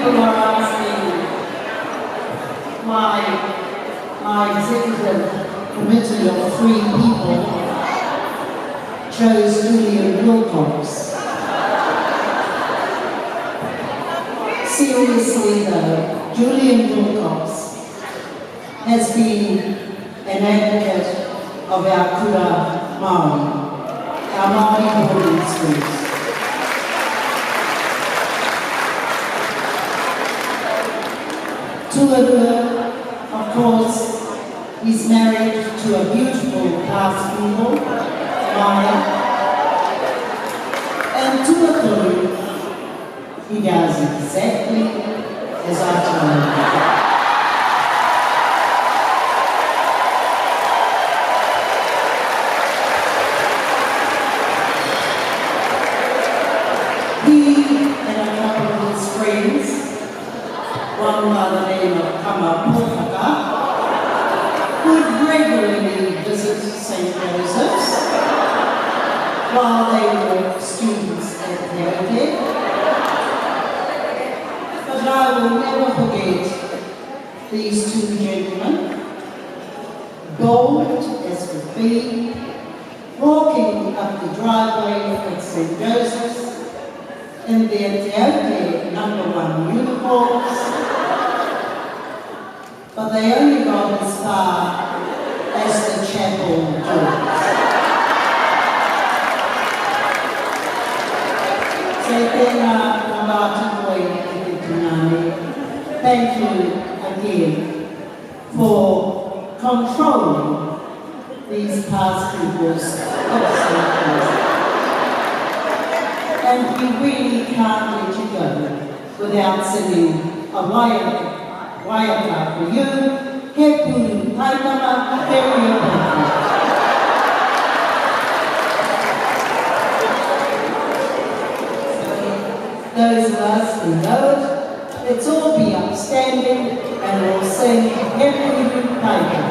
people are asking why my executive committee of 3 people chose Julian Wilcox. Seriously though, Julian Wilcox has been an advocate of our kura Māori, our Māori boarding schools. Tuarua, of course, is married to a beautiful past people, Maya, and Tuaturu, he does exactly as I told him. He and a couple of his friends, one by the name of Kamapōwhaka, would regularly visit St. Joseph's while they were students at the hotel. But I will never forget these 2 gentlemen, bold as could be, walking up the driveway at St. Joseph's in their Te Aute #1 uniforms, but they only got as far as the chapel doors. Thank you again for controlling these past people's obstacles. And we really can't let you go without singing a waiaka for you. He Puru, Taitama, very important. Those of us who know it, let's all be upstanding and we'll sing He Puru, Taitama.